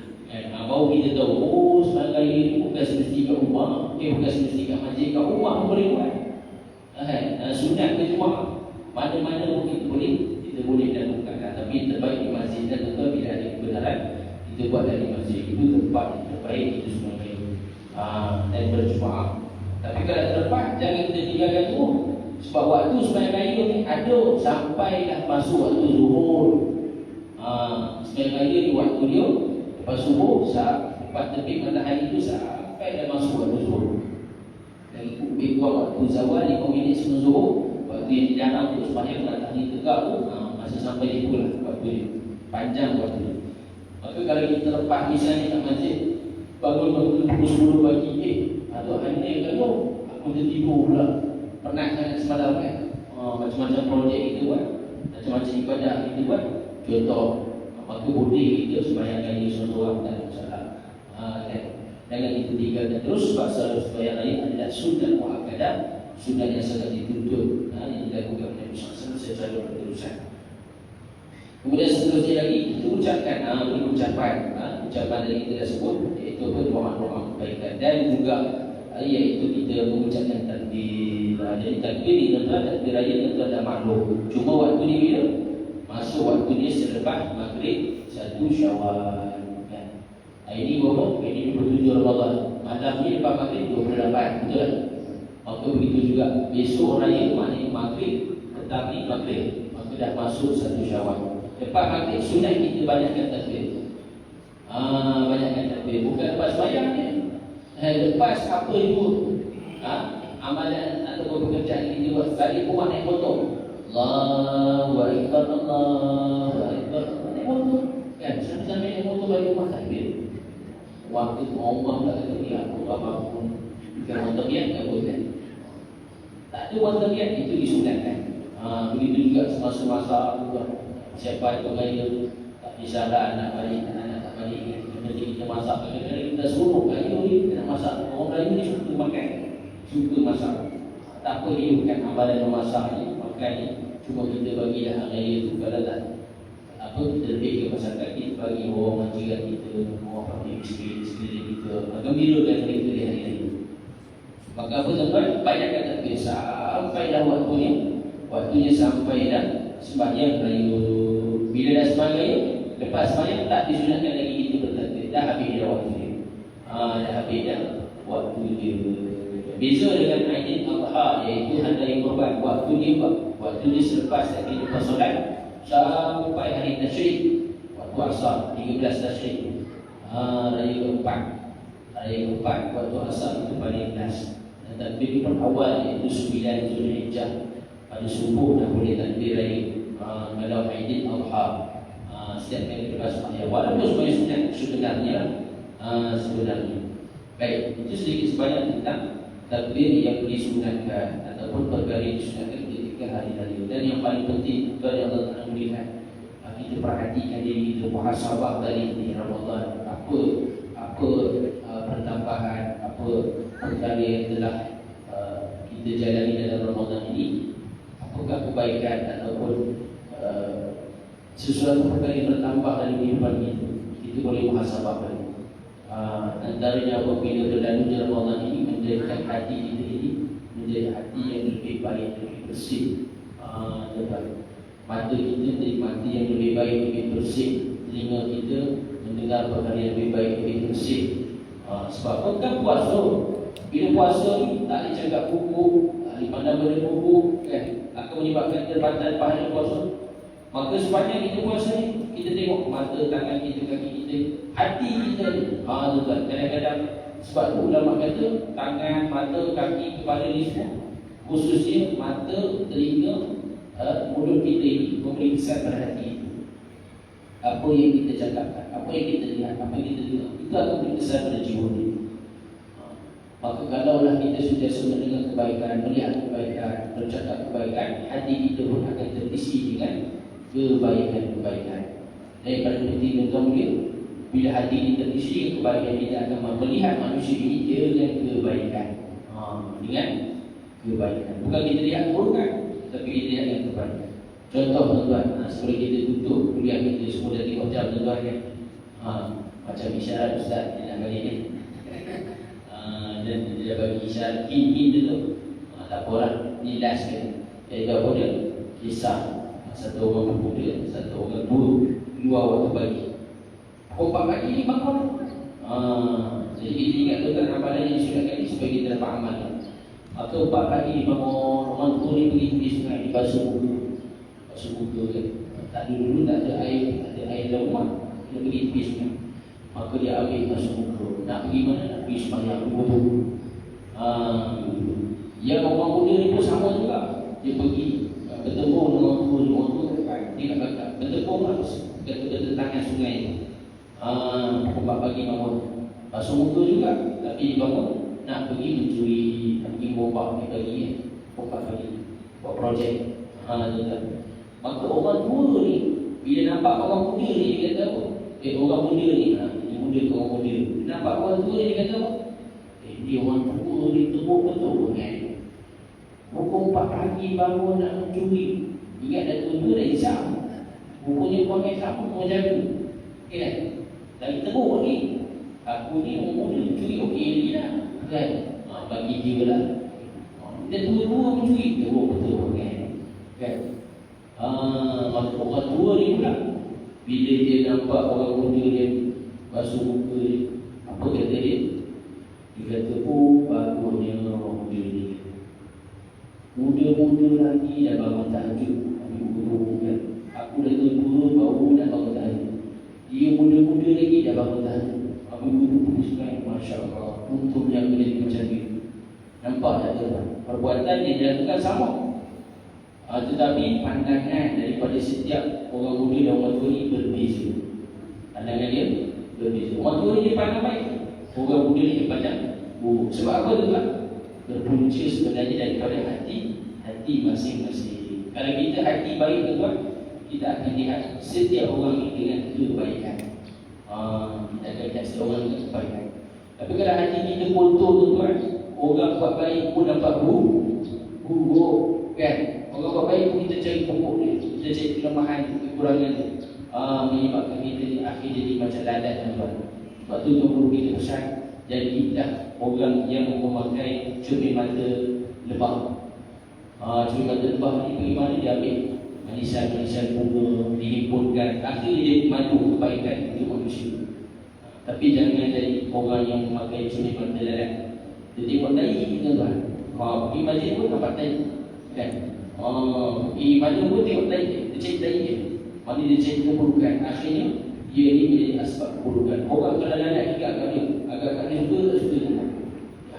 Speaker 3: Baru kita tahu, sebagai kali ni bukan semesti kat rumah, bukan semesti kat masjid, kat rumah pun boleh buat. Sunat ke Jumaat, mana-mana pun kita boleh lakukan. Tapi terbaik di masjid dan tentu bila ada kebenaran, kita buat dari masjid. Itu tempat yang terbaik itu semuanya. Dan berjumaat. Tapi kalau terlepas, jangan kita tinggalkan tu. Sebab waktu sembahyang raya ni ada sampai dah masuk waktu zuhur. Sembahyang raya ni waktu dia lepas subuh, lepas terbit matahari tu sampai dah masuk waktu zuhur. Dan lebih kurang waktu zawal 5 minit sebelum zuhur, waktu yang dilarang untuk sembahyang matahari tegak tu, masa sampai dia pula waktu dia. Panjang waktu dia. Maka kalau kita lepas misalnya kat masjid, bangun pukul 10 pagi, atau hanya kalau aku tertidur pula, penat sangat semalam kan. Macam-macam projek kita buat, macam-macam ibadah kita buat. Contoh, maka boleh kita sembahyang raya seorang-seorang tak ada masalah. Jangan kita tinggalkan terus, sebab sembahyang raya adalah sunat muakkadah, sunat yang sangat dituntut, yang dilakukan oleh Nabi SAW secara berterusan. Kemudian seterusnya lagi kita ucapkan ucapan dari kita dah sebut, iaitu doa-doa kebaikan, dan juga iaitu kita mengucapkan takbir. Jadi takbir ni tuan-tuan, takbir raya tuan-tuan dah maklum. Cuma waktu ni bila? Masuk waktu ni selepas maghrib 1 Syawal kan? Ini berapa? Ini 27 Ramadan. Malam ni lepas maghrib 28, betul tak? Maka begitu juga besok raya, maknanya maghrib, petang ni maghrib, maka dah masuk 1 Syawal. Lepas maghrib sunat kita banyakkan takbir. Banyakkan takbir, bukan lepas sembahyang ni. Lepas apa juga amalan atau pekerjaan kita buat, sekali pun naik motor, Allahu Akbar, Allahu Akbar, naik motor kan, sambil naik motor balik rumah takbir. Waktu Allah tak kata dia aku apapun, bukan motor biar tak boleh. Tak ada motor biar, itu disunatkan. Begitu juga semasa-masa siapa itu gaya tak bisa anak balik, anak tak balik, nanti kita masak, kadang-kadang kita suruh kayu ni kita masak. Orang Melayu ni suka makan, suka masak. Tak apa, dia bukan amalan memasak ni, makan ni. Cuma kita bagilah raya tu, kalau tak apa, kita lebih ke masyarakat kita, bagi orang jiran kita, orang fakir miskin sekeliling kita, gembirakan mereka di hari raya. Maka apa tuan-tuan, banyakkan takbir sampai dah waktunya sampai dah sembahyang raya. Bila dah sembahyang raya, lepas sembahyang tak disunatkan lagi kita bertakbir, dah habis dah waktu dia. Dah habis dah waktu dia. Beza dengan Aidil Adha, iaitu hari raya Kurban, waktu dia selepas lagi lepas solat sampai hari Tasyrik, waktu asar 13 Tasyrik, raya keempat, waktu asar itu paling last. Dan takbir pun awal, iaitu 9 Zulhijjah, pada subuh dah boleh takbir raya. Kalau Aidil Adha, setiap kali lepas sembahyang, walaupun sebagai sunat sebenarnya. Baik, itu sedikit sebanyak tentang takbir yang disunatkan ataupun perkara yang disunatkan ketika hari raya. Dan yang paling penting kepada Allah Taala melihat, kita perhatikan diri kita, muhasabah dari di Ramadan, apa pertambahan, apa perkara yang telah kita jalani dalam Ramadan ini, apakah kebaikan ataupun sesuatu perkara yang bertambah dalam kehidupan kita. Kita boleh muhasabah balik. Antaranya apabila berlalu Ramadan ini, menjadikan hati kita ini menjadi hati yang lebih baik, lebih bersih. Mata kita menikmati yang lebih baik, lebih bersih. Telinga kita mendengar perkara yang lebih baik, lebih bersih. Sebab kan puasa, bila puasa ni tak boleh cakap buku, tak boleh pandang benda buku kan, akan menyebabkan terbatan pahala puasa. Maka sepanjang kita puasa ni, kita tengok mata, tangan kita, kaki kita, hati kita ni. Tuan, kadang-kadang sebab tu ulama kata tangan, mata, kaki, kepala ni semua, khususnya mata, telinga, mulut kita ini memberi kesan pada hati itu. Apa yang kita cakapkan, apa yang kita lihat, apa yang kita dengar, itu akan memberi kesan pada jiwa kita. Maka kalaulah kita sudah mendengar kebaikan, melihat kebaikan, bercakap kebaikan, hati kita pun akan terisi dengan kebaikan-kebaikan. Dan yang paling penting tuan-tuan mulia, bila hati kita terisi dengan kebaikan, kita akan melihat manusia ini dengan kebaikan. Dengan kebaikan. Bukan kita lihat keburukan, tapi kita lihat dengan kebaikan. Contoh tuan-tuan, sebelum kita tutup kuliah kita, semua dah tengok jam tuan-tuan kan. Macam isyarat Ustaz dia nak bagi ni. Dan dia bagi isyarat hint dulu. Tak apalah, ni last kan. Jadi apa dia? Kisah satu orang bermuda, satu orang dua waktu pagi. Pukul 4 pagi ni bangun. Jadi kita ingat tuan amalan yang disunatkan ni supaya kita dapat amal. Maka 4 pagi dibangun, orang tua ni pergi di sungai, dibasuh muka. Basuh muka kan. Tak ada dulu, tak ada air dalam rumah. Dia pergi di sungai. Maka dia ambil basuh muka. Nak pergi mana? Nak pergi sembahyang wuduk. Yang orang muda ni pun sama juga. Dia pergi bertemu dengan orang tua dia nak kata bertemu lah kata tangan sungai ni. Pukul 4 pagi bangun, basuh muka juga, tapi bangun nak pergi mencuri, nak pergi bombak ni pagi ni, pukul 4 pagi buat projek. Maka orang tua ni bila nampak orang muda ni, dia kata apa? Orang muda ni, dia muda ke orang muda, dia nampak orang tua ni, dia kata apa? Dia orang tua ni teruk betul kan. Pukul 4 pagi bangun nak mencuri. Ingat dah tua-tua dah isap. Bukunya puan yang sama mau jaga. Okey kan? Lagi teruk ni. Aku ni orang muda mencuri, okey ni lah. Kan? Bagi dia lah. Dia tua-tua mencuri. Teruk betul kan? Kan? Maka orang tua ni pula, bila dia nampak orang muda dia basuh muka dia, apa kata dia? Dia kata, oh bagusnya orang muda ni. Muda-muda lagi dah bangun tahajud. Kan? Aku dah tua baru nak bangun tahajud. Dia muda-muda lagi dah bangun tahajud. Aku duduk di sungai, Masya Allah. Untungnya aku jadi macam ni. Nampak tak tuan? Perbuatan dia dilakukan sama. Tetapi pandangan daripada setiap orang muda dan orang tua ni berbeza. Pandangan dia berbeza. Orang tua ni dia pandang baik, orang muda ni dia pandang buruk. Sebab apa tuan? Berpunca sebenarnya daripada hati masing-masing. Kalau kita hati baik tuan, kita akan lihat setiap orang ini dengan kebaikan. Kita akan lihat setiap orang dengan kebaikan. Tapi kalau hati kita kotor tuan, orang buat baik pun dapat buruk kan. Orang buat baik pun kita cari pokok dia, kita cari kelemahan, kekurangan dia, menyebabkan kita ni akhir jadi macam lalat tuan. Sebab tu perlu kita pesan, jadilah orang yang memakai cermin mata lebah. Cermin mata lebah ni pergi mana dia ambil manisan bunga, dihimpunkan, akhirnya dia maju kebaikan untuk manusia. Tapi jangan jadi orang yang memakai cermin mata lalat. Dia tengok tai tuan. Pergi masjid pun nampak tai kan. Pergi mana pun tengok tai, dia cari tai dia. Mana dia cari keburukan, akhirnya dia ni menjadi asbab keburukan. Orang kalau lalat juga agak dia suka tak suka dia.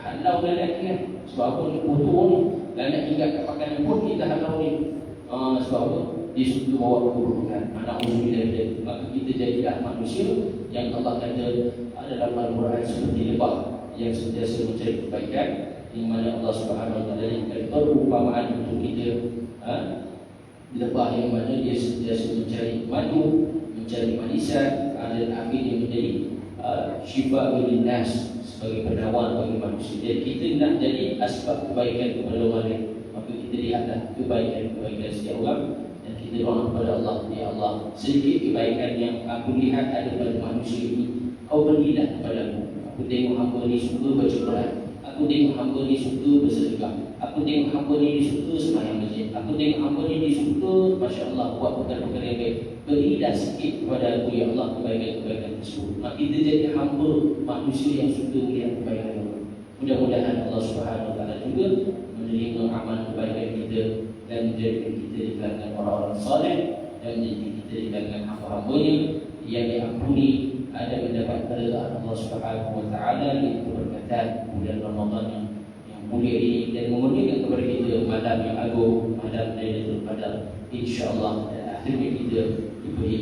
Speaker 3: Halau lalat kan. Sebab apa ni kotor ni, lalat hingga kat makanan pun kita halau ni. Sebab apa? Dia suka bawa keburukan. Anak usul dia. Maka kita jadilah manusia yang Allah kata adalah Al-Quran seperti lebah yang sentiasa mencari kebaikan, yang mana Allah Subhanahu Wa Taala berikan perumpamaan untuk kita. Lebah yang mana dia sentiasa mencari madu, mencari manisan, dan akhirnya menjadi syifa lil nas, sebagai penawar bagi manusia. Jadi kita nak jadi asbab kebaikan kepada orang lain. Maka kita lihatlah kebaikan setiap orang dan kita doa kepada Allah, ya Allah, sedikit kebaikan yang aku lihat ada pada manusia ini, kau berilah kepadaku. Aku tengok hamba ni suka baca Quran, aku tengok hamba ni suka bersedekah, aku tengok hamba ni suka sembahyang masjid, aku tengok hamba ni suka, Masya Allah, buat perkara-perkara yang baik. Berilah sikit kepada aku, ya Allah, kebaikan-kebaikan tersebut. Maka kita jadi hamba manusia yang suka melihat kebaikan Allah. Mudah-mudahan Allah Subhanahu Wa Taala juga menerima amal kebaikan kita dan menjadikan kita di kalangan orang-orang saleh, dan menjadikan kita di kalangan hamba-hambanya yang diampuni, ada mendapat keridhaan Allah Subhanahu Wa Taala, iaitu berkatan bulan Ramadan yang mulia ini, dan memurnikan kepada kita malam yang agung, malam Lailatul Qadar, insya-Allah. Dan akhirnya kita diberi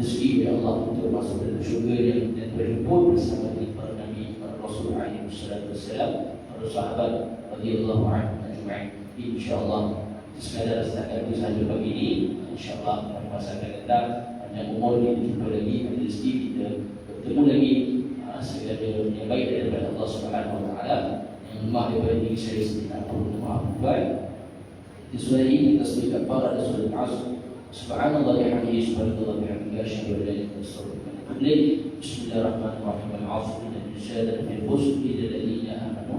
Speaker 3: rezeki oleh Allah untuk masuk dalam syurga dan berhimpun bersama dengan para nabi, para rasul alaihi wassalam, para sahabat radhiyallahu anhum ajma'in, insya-Allah. Sekadar setakat itu sahaja pagi ini, insya-Allah pada masa akan datang dan umur kita jumpa lagi, ada rezeki kita bertemu lagi. Segala yang baik daripada Allah Subhanahu Wa Taala, yang lemah daripada diri saya sendiri, tak perlu maafkan. Di surah ini kita sebut kafarah dan surah Al-Asr. Subhanallah bihamdihi, subhanallah bihamdihi, asyhadu an la ilaha illallah. Bismillahirrahmanirrahim. Al-'asr innal insana lafi khusr illa alladhina amanu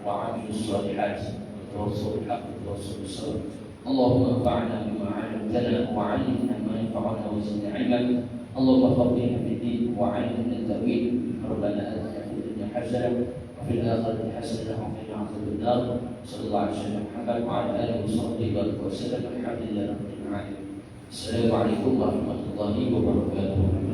Speaker 3: wa 'amilus salihati wa tawassaw bil haqqi wa tawassaw bis sabr. Allahumma anfa'na bima 'allamtana wa 'allimna ma yanfa'una wa zidna 'ilman. Allahumma faqihna fid din wa 'allimna at-ta'wil. Rabbana atina fid dunya hasanah حسنة وفي الآخرة حسنة وقنا عذاب النار. صلى الله عليه وسلم محمد وعلى آله وصحبه وسلم. الحمد لله رب العالمين. السلام عليكم ورحمة الله وبركاته.